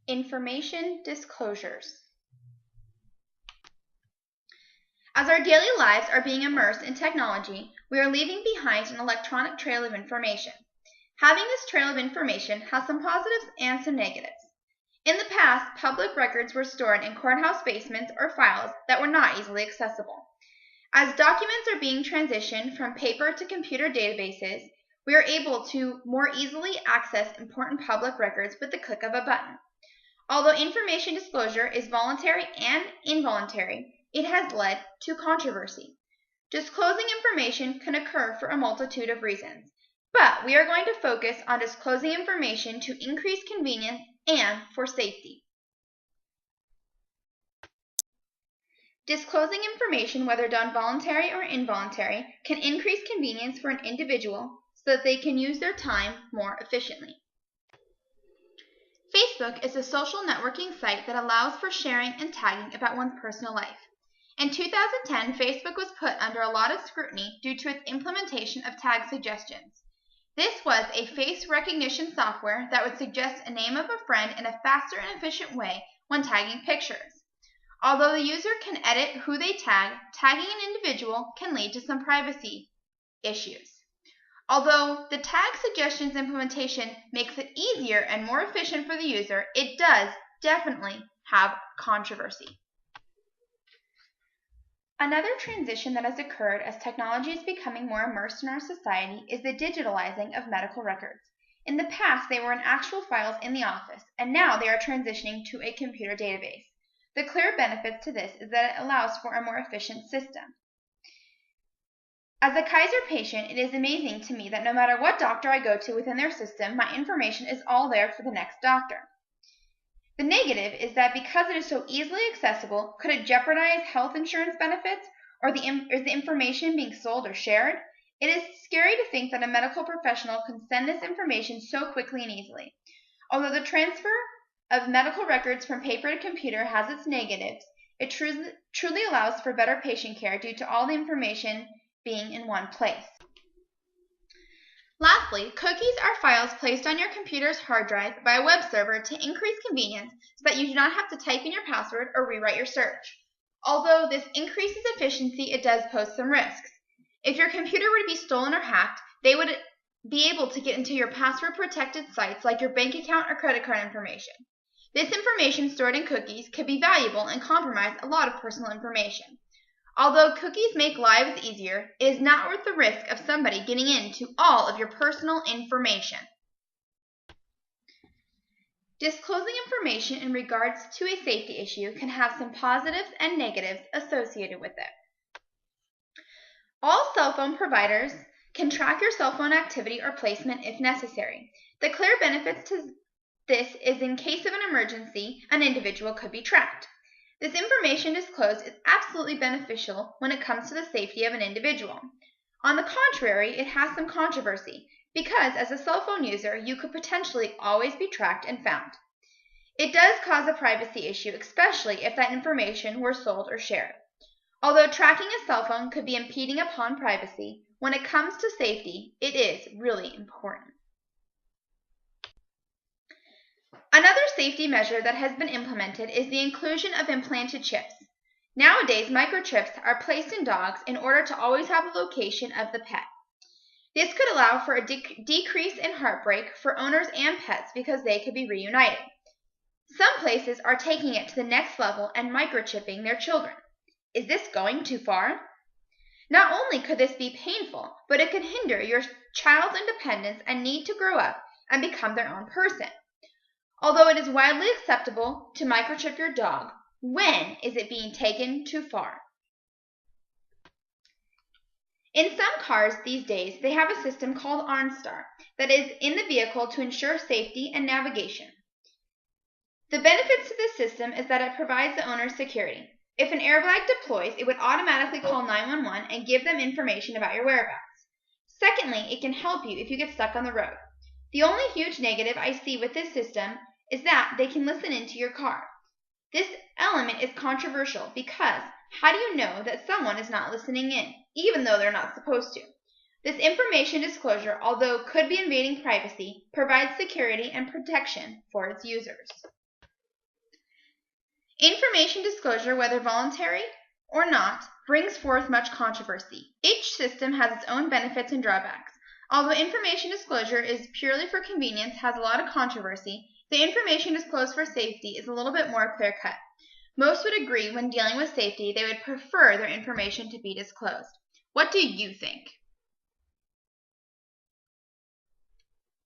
Information disclosures. As our daily lives are being immersed in technology, we are leaving behind an electronic trail of information. Having this trail of information has some positives and some negatives. In the past, public records were stored in courthouse basements or files that were not easily accessible. As documents are being transitioned from paper to computer databases, we are able to more easily access important public records with the click of a button. Although information disclosure is voluntary and involuntary, it has led to controversy. Disclosing information can occur for a multitude of reasons, but we are going to focus on disclosing information to increase convenience and for safety. Disclosing information, whether done voluntary or involuntary, can increase convenience for an individual so that they can use their time more efficiently. Facebook is a social networking site that allows for sharing and tagging about one's personal life. In 2010, Facebook was put under a lot of scrutiny due to its implementation of tag suggestions. This was a face recognition software that would suggest a name of a friend in a faster and efficient way when tagging pictures. Although the user can edit who they tag, tagging an individual can lead to some privacy issues. Although the tag suggestions implementation makes it easier and more efficient for the user, it does definitely have controversy. Another transition that has occurred as technology is becoming more immersed in our society is the digitalizing of medical records. In the past, they were in actual files in the office, and now they are transitioning to a computer database. The clear benefits to this is that it allows for a more efficient system. As a Kaiser patient, it is amazing to me that no matter what doctor I go to within their system, my information is all there for the next doctor. The negative is that because it is so easily accessible, could it jeopardize health insurance benefits, or is the information being sold or shared? It is scary to think that a medical professional can send this information so quickly and easily. Although the transfer of medical records from paper to computer has its negatives, it truly allows for better patient care due to all the information being in one place. Lastly, cookies are files placed on your computer's hard drive by a web server to increase convenience so that you do not have to type in your password or rewrite your search. Although this increases efficiency, it does pose some risks. If your computer were to be stolen or hacked, they would be able to get into your password-protected sites like your bank account or credit card information. This information stored in cookies could be valuable and compromise a lot of personal information. Although cookies make lives easier, it is not worth the risk of somebody getting into all of your personal information. Disclosing information in regards to a safety issue can have some positives and negatives associated with it. All cell phone providers can track your cell phone activity or placement if necessary. The clear benefits to this is in case of an emergency, an individual could be tracked. This information disclosed is absolutely beneficial when it comes to the safety of an individual. On the contrary, it has some controversy because as a cell phone user, you could potentially always be tracked and found. It does cause a privacy issue, especially if that information were sold or shared. Although tracking a cell phone could be impeding upon privacy, when it comes to safety, it is really important. Another safety measure that has been implemented is the inclusion of implanted chips. Nowadays, microchips are placed in dogs in order to always have the location of the pet. This could allow for a decrease in heartbreak for owners and pets because they could be reunited. Some places are taking it to the next level and microchipping their children. Is this going too far? Not only could this be painful, but it could hinder your child's independence and need to grow up and become their own person. Although it is widely acceptable to microchip your dog, when is it being taken too far? In some cars these days, they have a system called OnStar that is in the vehicle to ensure safety and navigation. The benefits to this system is that it provides the owner security. If an airbag deploys, it would automatically call 911 and give them information about your whereabouts. Secondly, it can help you if you get stuck on the road. The only huge negative I see with this system is that they can listen into your car. This element is controversial because how do you know that someone is not listening in, even though they're not supposed to? This information disclosure, although could be invading privacy, provides security and protection for its users. Information disclosure, whether voluntary or not, brings forth much controversy. Each system has its own benefits and drawbacks. Although information disclosure is purely for convenience, has a lot of controversy, the information disclosed for safety is a little bit more clear-cut. Most would agree when dealing with safety they would prefer their information to be disclosed. What do you think?